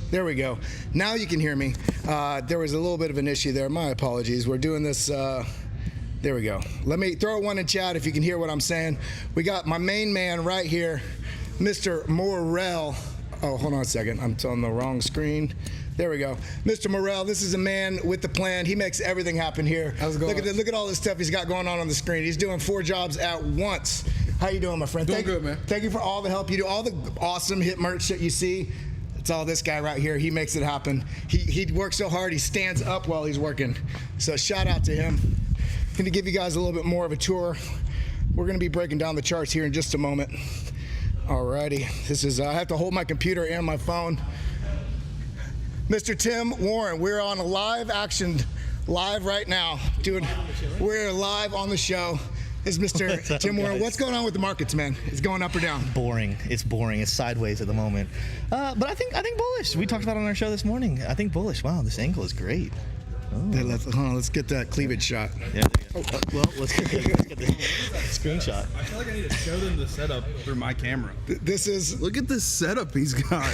There we go. Now you can hear me. There was a little bit of an issue there. My apologies. We're doing this. There we go. Let me throw one in chat if you can hear what I'm saying. We got my main man right here, Mr. Morel. Oh, hold on a second. I'm on the wrong screen. There we go. Mr. Morel, this is a man with the plan. He makes everything happen here. How's it going? Look at all this stuff he's got going on the screen. He's doing 4 jobs at once. How you doing, my friend? Doing good, man. Thank you for all the help you do. All the awesome hit merch that you see. It's all this guy right here. He makes it happen. He works so hard, he stands up while he's working. So shout out to him. I'm going to give you guys a little bit more of a tour. We're going to be breaking down the charts here in just a moment. Alrighty. This is, I have to hold my computer and my phone. Mr. Tim Warren, we're on a live action, live right now. We're live on the show. This is Mr. Tim Warren. What's going on with the markets, man? It's going up or down? Boring. It's boring. It's sideways at the moment. But I think bullish. We talked about it on our show this morning. I think bullish. Wow, this angle is great. Hey, let's get that cleavage shot. Yeah. Well, let's get the screenshot. I feel like I need to show them the setup through my camera. This is. Look at this setup he's got.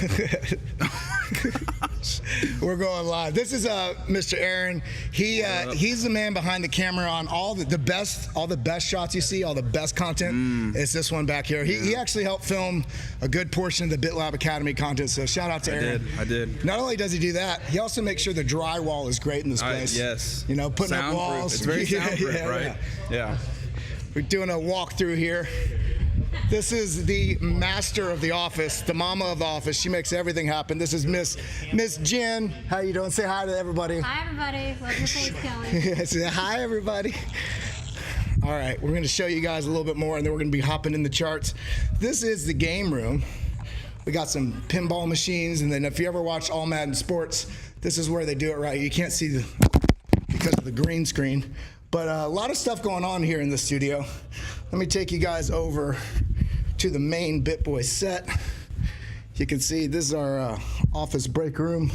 We're going live. This is Mr. Aaron. He's the man behind the camera on all the best shots you see, all the best content. It's this one back here. He actually helped film a good portion of the BitLab Academy content. So shout out to Aaron. I did. Not only does he do that, he also makes sure the drywall is great in this place. Yes. You know, putting up Soundproof. walls. It's very soundproof, right? Yeah. We're doing a walkthrough here. This is the master of the office, the mama of the office. She makes everything happen. This is Miss Jen. How you doing? Say hi to everybody. Hi, everybody. Love your face, Kelly. Say hi, everybody. All right, we're going to show you guys a little bit more, and then we're going to be hopping in the charts. This is the game room. We got some pinball machines, and then if you ever watch All Madden Sports, this is where they do it right. You can't see because of the green screen. But a lot of stuff going on here in the studio. Let me take you guys over to the main BitBoy set. You can see this is our office break room.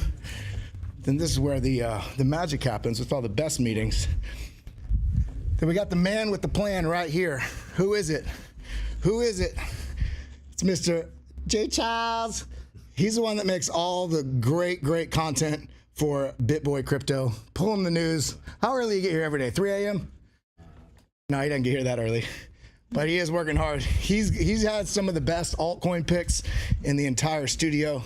Then this is where the magic happens with all the best meetings. Then we got the man with the plan right here. Who is it? Who is it? It's Mr. J. Childs. He's the one that makes all the great content for BitBoy Crypto. Pulling the news. How early do you get here every day? 3 a.m.? No, he doesn't get here that early. But he is working hard. He's had some of the best altcoin picks in the entire studio.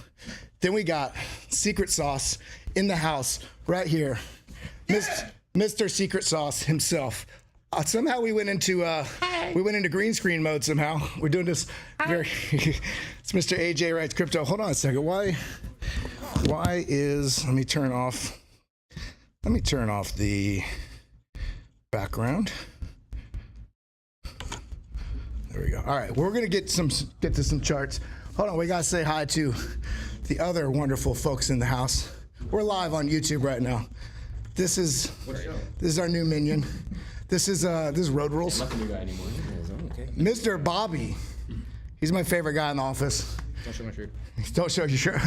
Then we got Secret Sauce in the house right here. Mr. Secret Sauce himself. Somehow we went into green screen mode somehow. We're doing this very it's Mr. AJ Writes Crypto. Hold on a second. Why is let me turn off the background. There we go. All right, we're gonna get to some charts. Hold on, we gotta say hi to the other wonderful folks in the house. We're live on YouTube right now. This is our new minion. This is Road Rules. I'm not the new guy anymore. Okay. Mr. Bobby. He's my favorite guy in the office. Don't show my shirt. Don't show your shirt.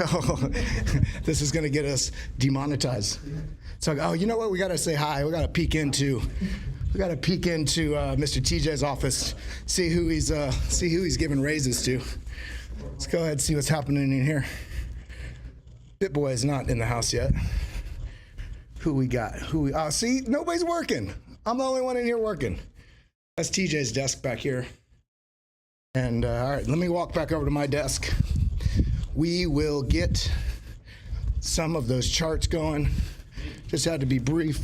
This is gonna get us demonetized. So, oh, you know what? We gotta say hi. We gotta peek into Mr. TJ's office. See who he's giving raises to. Let's go ahead and see what's happening in here. BitBoy is not in the house yet. Who we got? See, nobody's working. I'm the only one in here working. That's TJ's desk back here. And all right, let me walk back over to my desk. We will get some of those charts going. Just had to be brief.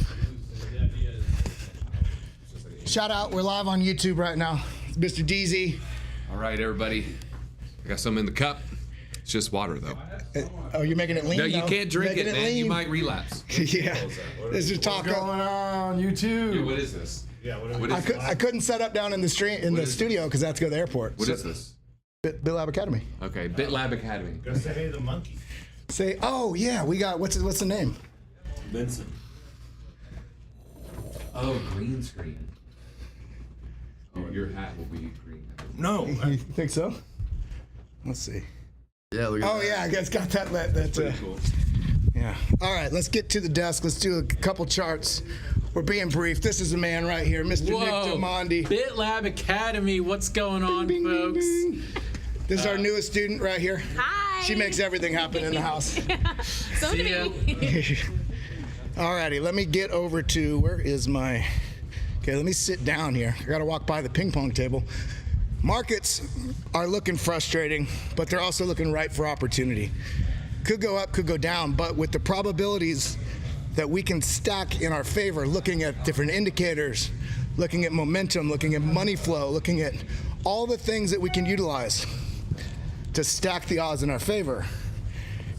Shout out, we're live on YouTube right now. Mr. DZ. All right, everybody. I got some in the cup. It's just water, though. Oh, you're making it lean? No, you can't drink it, man. Lean. You might relapse. Yeah. This is taco. What's going on YouTube? Yeah, what is this? Yeah, I couldn't set up down in the studio because I have to go to the airport. What is this? BitLab Academy. Okay, BitLab Academy. Go say hey to the monkey. Say, oh yeah, we got what's the name? Benson. Oh, green screen. Your hat will be green. No. You think so? Let's see. Yeah, look at that. Oh yeah, it's got that. Pretty cool. Yeah. All right, let's get to the desk. Let's do a couple charts. We're being brief. This is the man right here, Mr. Nick Diamandi. BitLab Academy, what's going on, Bing, bing, folks? bing, bing. This is our newest student right here. Hi. She makes everything happen in the house. So do me. Alrighty, let me get over to, where is my, okay, let me sit down here. I gotta walk by the ping pong table. Markets are looking frustrating, but they're also looking ripe for opportunity. Could go up, could go down, but with the probabilities that we can stack in our favor, looking at different indicators, looking at momentum, looking at money flow, looking at all the things that we can utilize to stack the odds in our favor,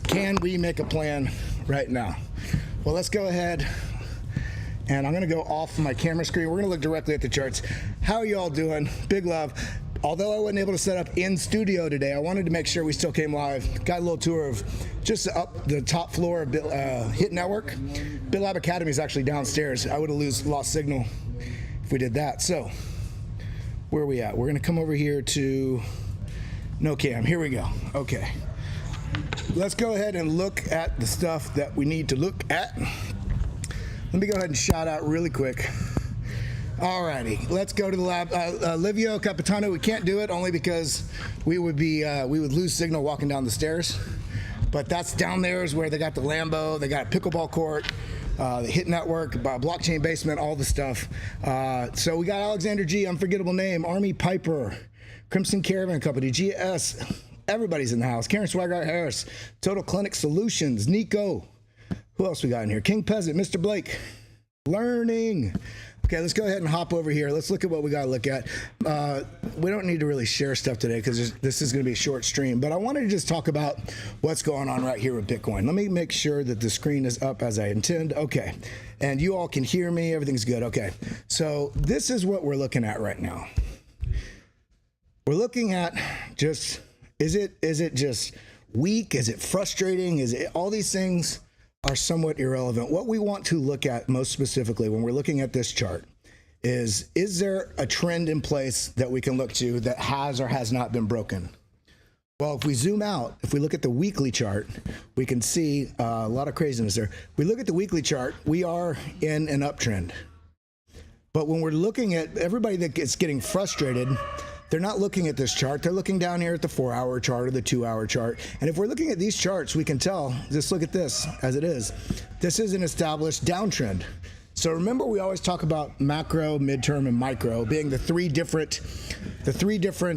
can we make a plan right now? Well, let's go ahead, and I'm gonna go off my camera screen. We're gonna look directly at the charts. How are you all doing? Big love. Although I wasn't able to set up in studio today, I wanted to make sure we still came live. Got a little tour of just up the top floor of HIT Network. BitLab Academy is actually downstairs. I would have lost signal if we did that. So, where are we at? We're gonna come over here to no cam. Here we go. Okay. Let's go ahead and look at the stuff that we need to look at. Let me go ahead and shout out really quick. Alrighty, let's go to the lab. Livio Capitano, we can't do it only because we would lose signal walking down the stairs. But that's down there is where they got the Lambo, they got a pickleball court, the HIT Network, blockchain basement, all the stuff. So we got Alexander G, unforgettable name, Army Piper, Crimson Caravan Company, GS, everybody's in the house. Karen Swagart Harris, Total Clinic Solutions, Nico. Who else we got in here? King Peasant, Mr. Blake, Learning. Okay, let's go ahead and hop over here. Let's look at what we got to look at. We don't need to really share stuff today because this is going to be a short stream, but I wanted to just talk about what's going on right here with Bitcoin. Let me make sure that the screen is up as I intend. Okay, and you all can hear me. Everything's good. Okay, so this is what we're looking at right now. We're looking at just, is it just weak? Is it frustrating? Is it all these things? Are somewhat irrelevant. What we want to look at most specifically when we're looking at this chart is there a trend in place that we can look to that has or has not been broken? Well, if we zoom out, if we look at the weekly chart, we can see a lot of craziness there. If we look at the weekly chart, we are in an uptrend. But when we're looking at everybody that gets getting frustrated, they're not looking at this chart. They're looking down here at the 4-hour chart or the 2-hour chart. And if we're looking at these charts, we can tell, just look at this as it is. This is an established downtrend. So remember, we always talk about macro, midterm, and micro being the three different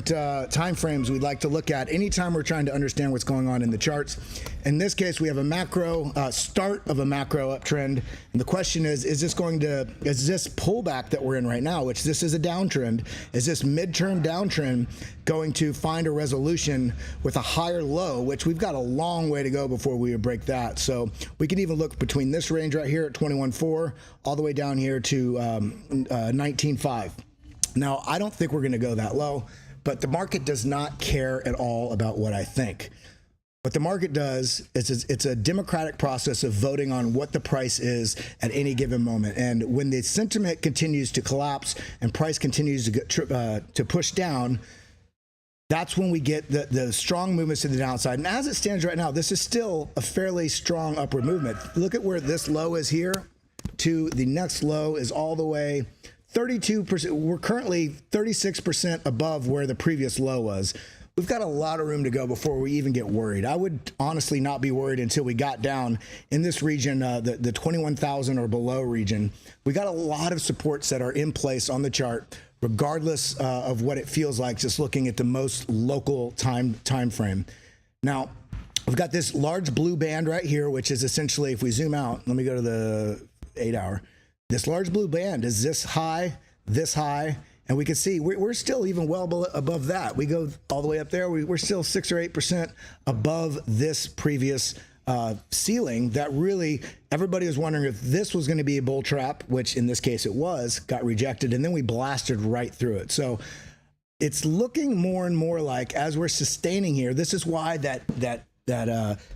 time frames we'd like to look at anytime we're trying to understand what's going on in the charts. In this case, we have a macro start of a macro uptrend, and the question is this pullback that we're in right now, which this is a downtrend, is this midterm downtrend going to find a resolution with a higher low, which we've got a long way to go before we would break that. So we can even look between this range right here at 21.4 all the way down here to 19.5. Now, I don't think we're going to go that low, but the market does not care at all about what I think. What the market does is it's a democratic process of voting on what the price is at any given moment. And when the sentiment continues to collapse and price continues to push down, that's when we get the strong movements to the downside. And as it stands right now, this is still a fairly strong upward movement. Look at where this low is here to the next low is all the way 32%. We're currently 36% above where the previous low was. We've got a lot of room to go before we even get worried. I would honestly not be worried until we got down in this region, the 21,000 or below region. We got a lot of supports that are in place on the chart, regardless of what it feels like, just looking at the most local time frame. Now, we've got this large blue band right here, which is essentially, if we zoom out, let me go to the 8-hour. This large blue band is this high, and we can see we're still even well above that. We go all the way up there. We're still 6 or 8% above this previous ceiling that really everybody was wondering if this was going to be a bull trap, which in this case it was, got rejected, and then we blasted right through it. So it's looking more and more like, as we're sustaining here, this is why that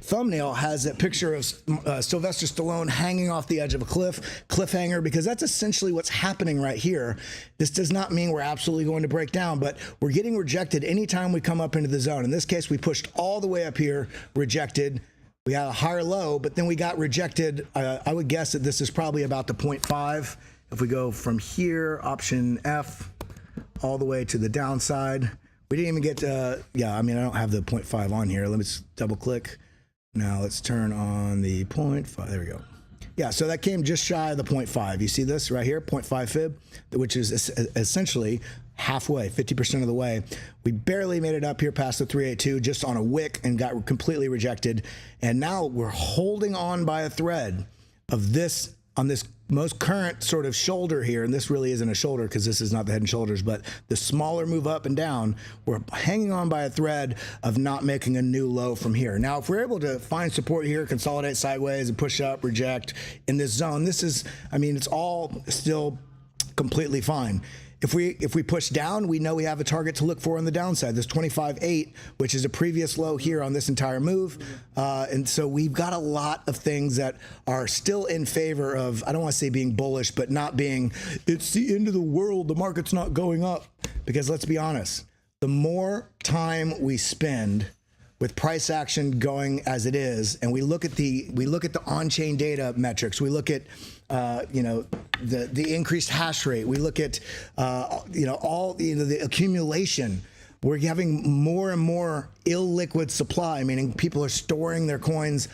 thumbnail has that picture of Sylvester Stallone hanging off the edge of a cliffhanger, because that's essentially what's happening right here. This does not mean we're absolutely going to break down, but we're getting rejected anytime we come up into the zone. In this case, we pushed all the way up here, rejected. We had a higher low, but then we got rejected. I would guess that this is probably about the 0.5. If we go from here, option F, all the way to the downside, We didn't even get yeah, I mean, I don't have the 0.5 on here. Let me just double click. Now let's turn on the 0.5. There we go. Yeah, so that came just shy of the 0.5. You see this right here, 0.5 fib, which is essentially halfway, 50% of the way. We barely made it up here past the 382 just on a wick and got completely rejected. And now we're holding on by a thread of this on this most current sort of shoulder here, and this really isn't a shoulder because this is not the head and shoulders, but the smaller move up and down, we're hanging on by a thread of not making a new low from here. Now, if we're able to find support here, consolidate sideways and push up, reject in this zone, this is, I mean, it's all still completely fine. If we push down, we know we have a target to look for on the downside, this 25.8, which is a previous low here on this entire move. And so we've got a lot of things that are still in favor of, I don't want to say being bullish, but not being, it's the end of the world, the market's not going up. Because let's be honest, the more time we spend with price action going as it is, and we look at the on-chain data metrics, we look at you know, the increased hash rate, we look at you know, all the accumulation. We're having more and more illiquid supply, meaning people are storing their coins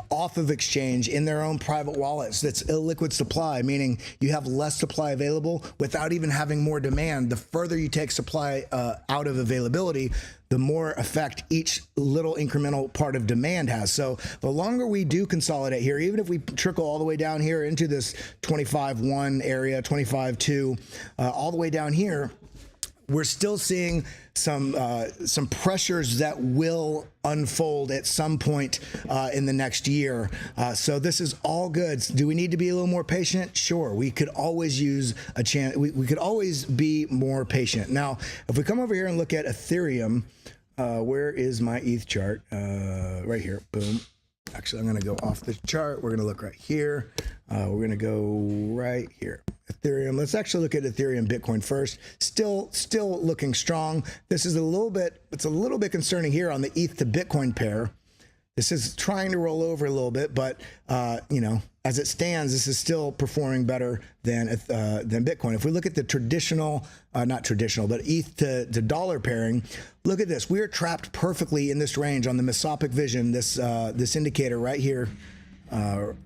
off of exchange in their own private wallets. That's illiquid supply, meaning you have less supply available without even having more demand. The further you take supply out of availability, the more effect each little incremental part of demand has. So the longer we do consolidate here, even if we trickle all the way down here into this 25.1 area, 25.2, all the way down here, we're still seeing some pressures that will unfold at some point in the next year. So this is all good. Do we need to be a little more patient? Sure. We could always use a chance. We could always be more patient. Now, if we come over here and look at Ethereum, where is my ETH chart? Right here. Boom. Actually, I'm going to go off the chart. We're going to look right here. We're going to go right here. Ethereum. Let's actually look at Ethereum Bitcoin first. Still looking strong. This is it's a little bit concerning here on the ETH to Bitcoin pair. This is trying to roll over a little bit, but you know, as it stands, this is still performing better than Bitcoin. If we look at the traditional, not traditional, but ETH to dollar pairing, look at this. We are trapped perfectly in this range on the Mesopic Vision. This indicator right here.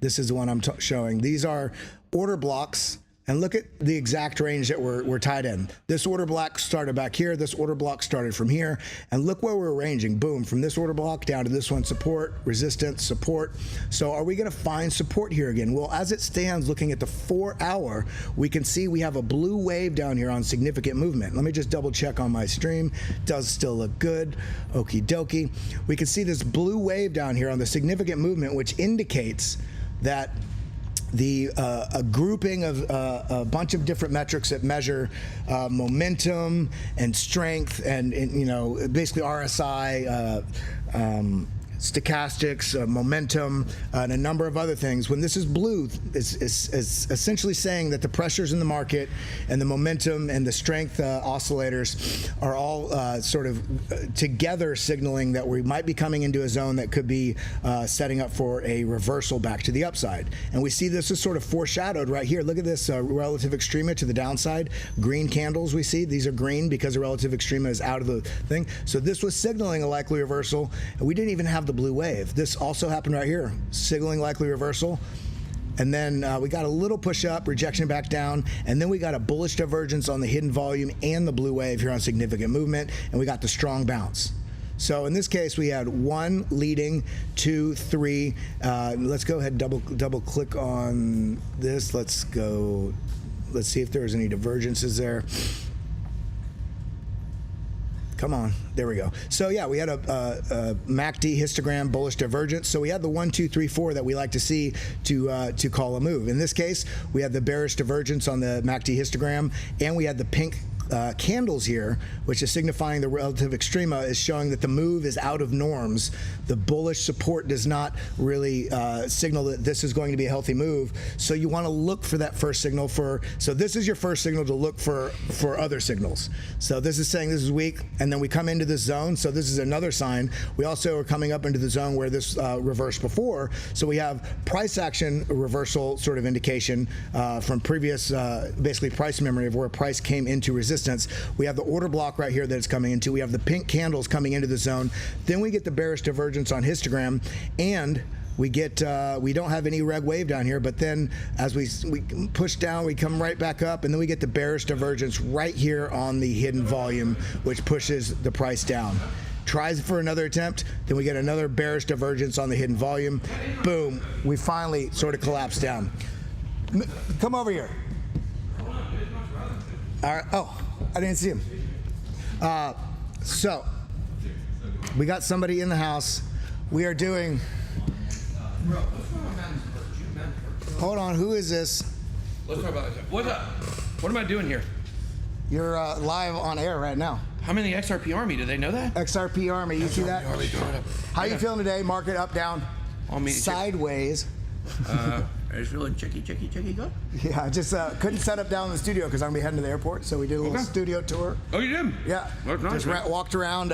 This is the one I'm showing. These are order blocks. And look at the exact range that we're tied in. This order block started back here. This order block started from here. And look where we're ranging. Boom, from this order block down to this one, support, resistance, support. So are we going to find support here again? Well, as it stands, looking at the 4 hour, we can see we have a blue wave down here on significant movement. Let me just double check on my stream. Does still look good. Okie dokie. We can see this blue wave down here on the significant movement, which indicates that a grouping of a bunch of different metrics that measure momentum and strength and you know, basically RSI, stochastics, momentum, and a number of other things. When this is blue, it's essentially saying that the pressures in the market and the momentum and the strength oscillators are all sort of together signaling that we might be coming into a zone that could be setting up for a reversal back to the upside. And we see this is sort of foreshadowed right here. Look at this relative extrema to the downside. Green candles we see. These are green because the relative extrema is out of the thing. So this was signaling a likely reversal, and we didn't even have the blue wave. This also happened right here, signaling likely reversal. And then we got a little push up, rejection back down, and then we got a bullish divergence on the hidden volume and the blue wave here on significant movement, and we got the strong bounce. So in this case, we had 1 leading, 2, 3. Let's go ahead and double click on this. Let's see if there's any divergences there. Come on, there we go. So yeah, we had a MACD histogram bullish divergence. So we had the 1, 2, 3, 4 that we like to see to call a move. In this case, we had the bearish divergence on the MACD histogram, and we had the pink candles here, which is signifying the relative extrema, is showing that the move is out of norms. The bullish support does not really signal that this is going to be a healthy move. So you want to look for that first signal so this is your first signal to look for other signals. So this is saying this is weak, and then we come into this zone. So this is another sign. We also are coming up into the zone where this reversed before. So we have price action reversal sort of indication from previous basically price memory of where price came into resistance. resistance. We have the order block right here that it's coming into. We have the pink candles coming into the zone. Then we get the bearish divergence on histogram, and we get we don't have any reg wave down here, but then as we push down, we come right back up, and then we get the bearish divergence right here on the hidden volume, which pushes the price down. Tries for another attempt, then we get another bearish divergence on the hidden volume. Boom, we finally sort of collapse down. Come over here. All right. Oh, I didn't see him. So we got somebody in the house. We are doing. Hold on, who is this? Let's talk about that. What's up? What am I doing here? You're live on air right now. I'm in the XRP Army. Do they know that? XRP Army, you see that? Army, How you feeling today? Market up, down? Sideways. It's feeling chicky good. Yeah, I just couldn't set up down in the studio because I'm gonna be heading to the airport, so we did a little studio tour. Oh, you did? Yeah. That's nice, just walked around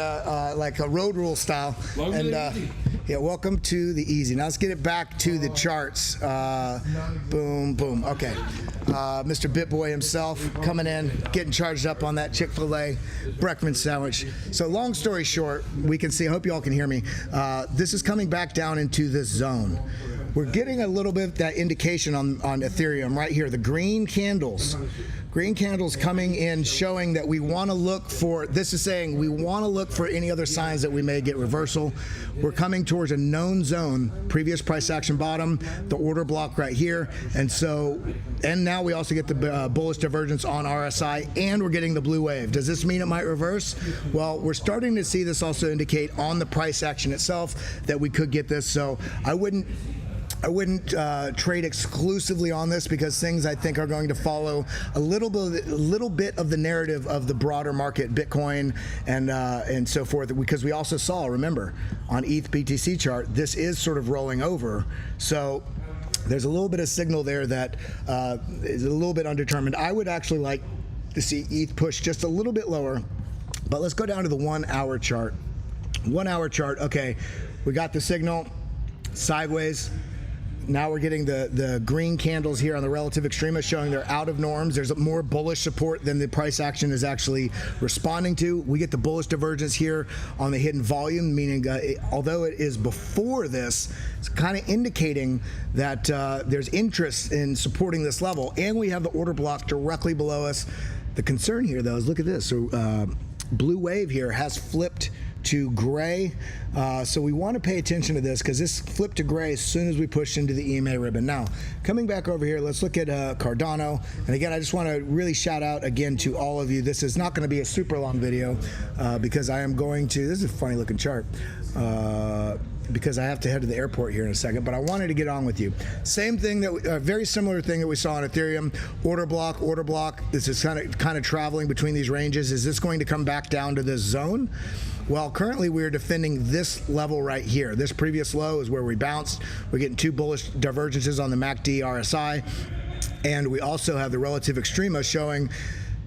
like a road rule style. Welcome to the easy. Yeah, welcome to the easy. Now let's get it back to the charts. Boom, boom. Okay. Mr. BitBoy himself coming in, getting charged up on that Chick-fil-A breakfast sandwich. So long story short, we can see, I hope you all can hear me, this is coming back down into this zone. We're getting a little bit of that indication on Ethereum right here, the green candles. Green candles coming in showing that we want to look for, this is saying we want to look for any other signs that we may get reversal. We're coming towards a known zone, previous price action bottom, the order block right here. And now we also get the bullish divergence on RSI, and we're getting the blue wave. Does this mean it might reverse? Well, we're starting to see this also indicate on the price action itself that we could get this. So I wouldn't trade exclusively on this because things I think are going to follow a little bit of the narrative of the broader market, Bitcoin and so forth. Because we also saw, remember, on ETH BTC chart, this is sort of rolling over. So there's a little bit of signal there that is a little bit undetermined. I would actually like to see ETH push just a little bit lower, but let's go down to the 1 hour chart. 1 hour chart. Okay, we got the signal sideways. Now we're getting the green candles here on the relative extrema showing they're out of norms. There's more bullish support than the price action is actually responding to. We get the bullish divergence here on the hidden volume, meaning although it is before this, it's kind of indicating that there's interest in supporting this level. And we have the order block directly below us. The concern here, though, is look at this. So blue wave here has flipped to gray, so we want to pay attention to this because this flipped to gray as soon as we push into the EMA ribbon. Now, coming back over here, let's look at Cardano. And again, I just want to really shout out again to all of you. This is not going to be a super long video because I am going to, this is a funny looking chart, because I have to head to the airport here in a second, but I wanted to get on with you. Same thing, very similar thing that we saw on Ethereum, order block. This is kind of traveling between these ranges. Is this going to come back down to this zone? Well, currently we're defending this level right here. This previous low is where we bounced. We're getting two bullish divergences on the MACD RSI, and we also have the relative extrema showing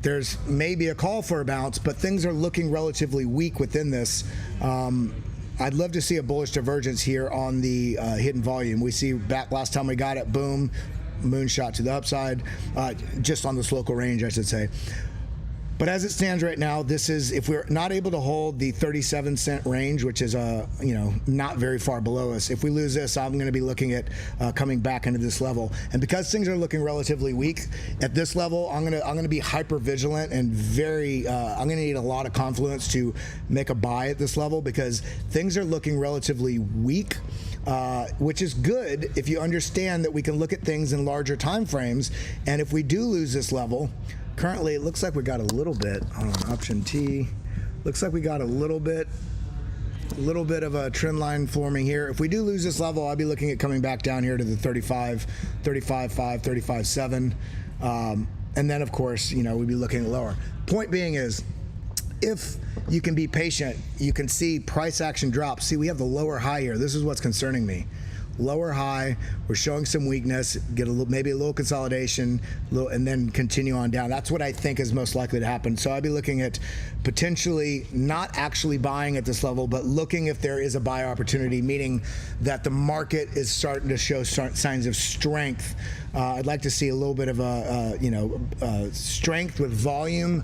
there's maybe a call for a bounce, but things are looking relatively weak within this. I'd love to see a bullish divergence here on the hidden volume. We see back last time we got it, boom, moonshot to the upside, just on this local range, I should say. But as it stands right now, this is, if we're not able to hold the 37-cent range, which is not very far below us, if we lose this, I'm going to be looking at coming back into this level. And because things are looking relatively weak at this level, I'm going to be hyper vigilant and very I'm going to need a lot of confluence to make a buy at this level because things are looking relatively weak. Which is good if you understand that we can look at things in larger time frames. And if we do lose this level, currently it looks like we got a little bit, hold on, option T, looks like we got a little bit of a trend line forming here. If we do lose this level, I'll be looking at coming back down here to the 35.5, 35.7. And then of course, we'd be looking at lower. Point being is, if you can be patient, you can see price action drop. See, we have the lower high here. This is what's concerning me. Lower high, we're showing some weakness, get maybe a little consolidation, and then continue on down. That's what I think is most likely to happen. So I'd be looking at potentially not actually buying at this level, but looking if there is a buy opportunity, meaning that the market is starting to show signs of strength. I'd like to see a little bit of a strength with volume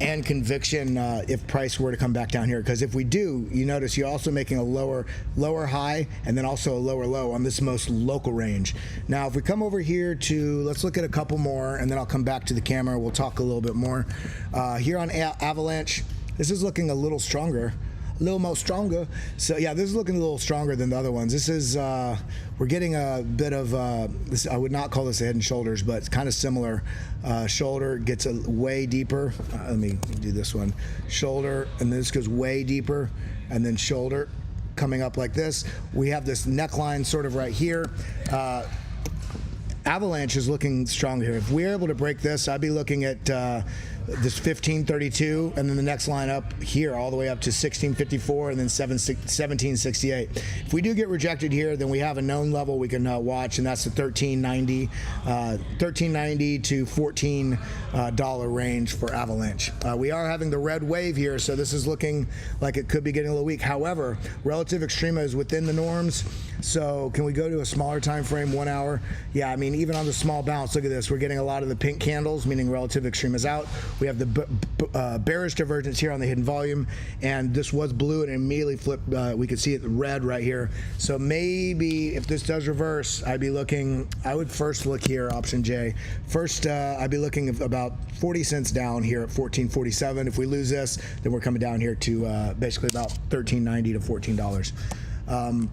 and conviction if price were to come back down here. Because if we do, you notice you're also making a lower high and then also a lower low on this most local range. Now, if we come over here to, let's look at a couple more, and then I'll come back to the camera. We'll talk a little bit more. Here on Avalanche, this is looking a little stronger. A little more stronger. So yeah, this is looking a little stronger than the other ones. This is, we're getting a bit of, this, I would not call this a head and shoulders, but it's kind of similar. Shoulder gets way deeper. Let me do this one. Shoulder, and this goes way deeper, and then shoulder coming up like this. We have this neckline sort of right here. Avalanche is looking strong here. If we're able to break this, I'd be looking at this 1532, and then the next line up here all the way up to 1654, and then 1768. If we do get rejected here, then we have a known level we can watch, and that's the 1390 to $14 range for Avalanche. We are having the red wave here, so this is looking like it could be getting a little weak. However, relative extrema is within the norms. So can we go to a smaller time frame, 1 hour? Yeah, I mean, even on the small bounce, look at this. We're getting a lot of the pink candles, meaning relative extrema is out. We have the bearish divergence here on the hidden volume, and this was blue and immediately flipped. We could see it red right here. So maybe if this does reverse, I'd be looking, I would first look here, option J. First, I'd be looking at about 40 cents down here at 14.47. If we lose this, then we're coming down here to basically about $13.90 to $14.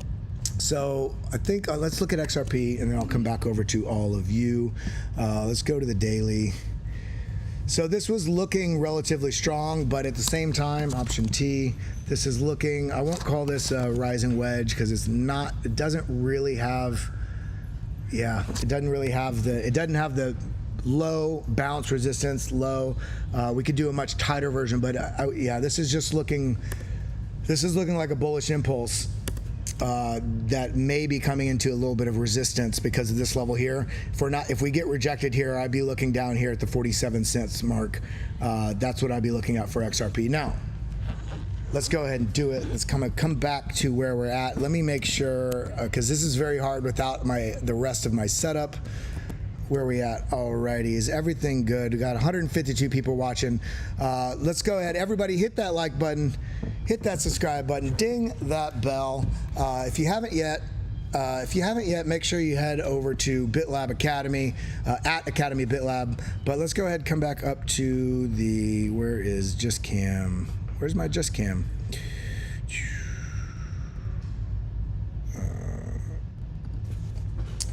So I think let's look at XRP, and then I'll come back over to all of you. Let's go to the daily. So this was looking relatively strong, but at the same time, option T, this is looking, I won't call this a rising wedge because it's not, it doesn't really have, yeah, it doesn't have the low bounce resistance, low. We could do a much tighter version, but yeah, this is just looking, this is looking like a bullish impulse. That may be coming into a little bit of resistance because of this level here. If we get rejected here, I'd be looking down here at the 47 cents mark. That's what I'd be looking at for XRP. Now, let's go ahead and do it. Let's come back to where we're at. Let me make sure, because this is very hard without the rest of my setup. Where are we at? Alrighty, is everything good? We got 152 people watching. Let's go ahead. Everybody hit that like button, hit that subscribe button, ding that bell. If you haven't yet, make sure you head over to BitLab Academy, at Academy BitLab. But let's go ahead and come back up to the, where is JustCam? Where's my JustCam?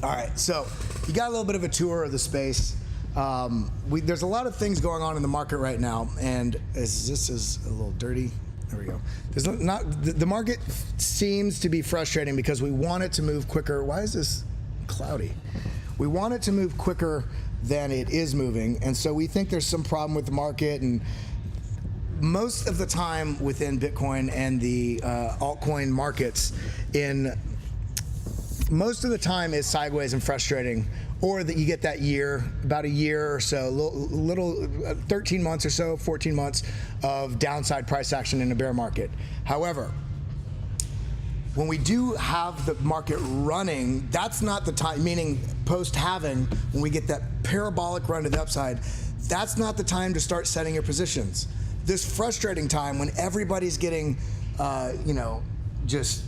All right, so you got a little bit of a tour of the space. There's a lot of things going on in the market right now, and this is a little dirty. There we go. The market seems to be frustrating because we want it to move quicker. Why is this cloudy? We want it to move quicker than it is moving, and so we think there's some problem with the market. And most of the time within Bitcoin and the altcoin markets, most of the time is sideways and frustrating, or that you get that year, about a year or so, little 13 months or so, 14 months of downside price action in a bear market. However, when we do have the market running, that's not the time, meaning post-halving, when we get that parabolic run to the upside, that's not the time to start setting your positions. This frustrating time when everybody's getting, just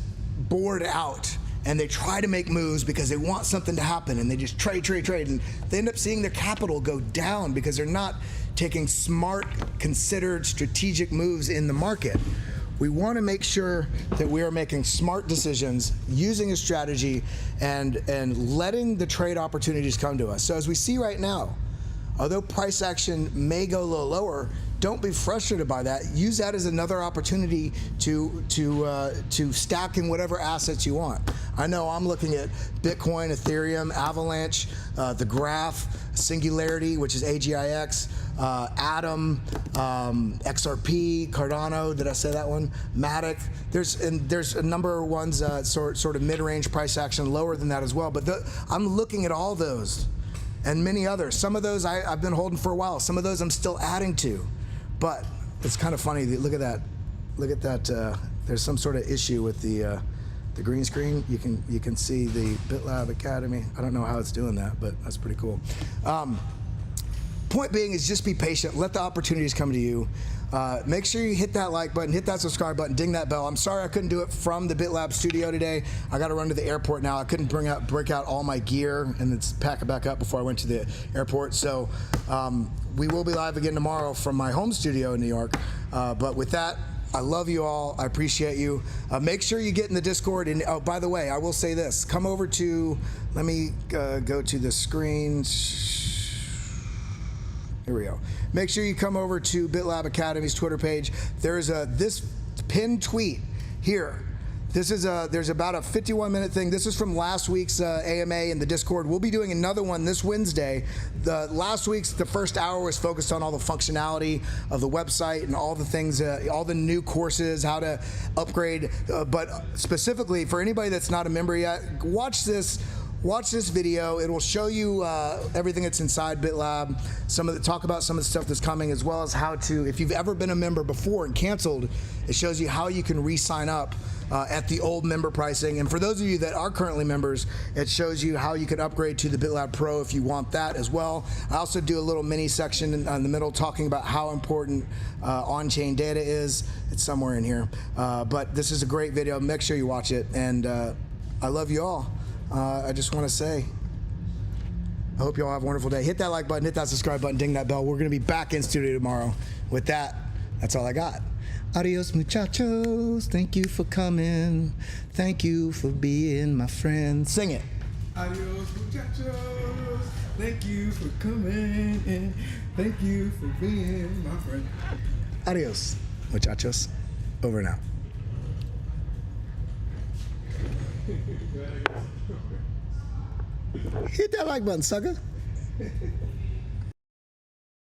bored out, and they try to make moves because they want something to happen, and they just trade, and they end up seeing their capital go down because they're not taking smart, considered, strategic moves in the market. We want to make sure that we are making smart decisions, using a strategy, and letting the trade opportunities come to us. So as we see right now, although price action may go a little lower, don't be frustrated by that. Use that as another opportunity to stack in whatever assets you want. I know I'm looking at Bitcoin, Ethereum, Avalanche, the Graph, Singularity, which is AGIX, Atom, XRP, Cardano. Did I say that one? Matic. There's a number of ones sort of mid-range price action, lower than that as well. But I'm looking at all those and many others. Some of those I've been holding for a while. Some of those I'm still adding to. But it's kind of funny. Look at that. Look at that. There's some sort of issue with the green screen. You can see the BitLab Academy. I don't know how it's doing that, but that's pretty cool. point being is just be patient. Let the opportunities come to you. Make sure you hit that like button, hit that subscribe button, ding that bell. I'm sorry I couldn't do it from the BitLab studio today. I got to run to the airport now. I couldn't break out all my gear and then pack it back up before I went to the airport. So we will be live again tomorrow from my home studio in New York. But with that, I love you all. I appreciate you. Make sure you get in the Discord. And oh, by the way, I will say this. Come over to, let me go to the screen. Here we go. Make sure you come over to BitLab Academy's Twitter page. There's this pinned tweet here. This is there's about a 51-minute thing. This is from last week's AMA in the Discord. We'll be doing another one this Wednesday. Last week's, the first hour was focused on all the functionality of the website and all the things, all the new courses, how to upgrade. But specifically, for anybody that's not a member yet, watch this video. It will show you everything that's inside BitLab, talk about some of the stuff that's coming, as well as how to, if you've ever been a member before and canceled, it shows you how you can re-sign up at the old member pricing. And for those of you that are currently members, it shows you how you can upgrade to the BitLab Pro if you want that as well. I also do a little mini section in the middle talking about how important on-chain data is. It's somewhere in here. But this is a great video. Make sure you watch it. And I love you all. I just want to say, I hope you all have a wonderful day. Hit that like button, hit that subscribe button, ding that bell. We're going to be back in studio tomorrow. With that, that's all I got. Adios, muchachos. Thank you for coming. Thank you for being my friend. Sing it. Adios, muchachos. Thank you for coming. And thank you for being my friend. Adios, muchachos. Over and out. Hit that like button, sucker.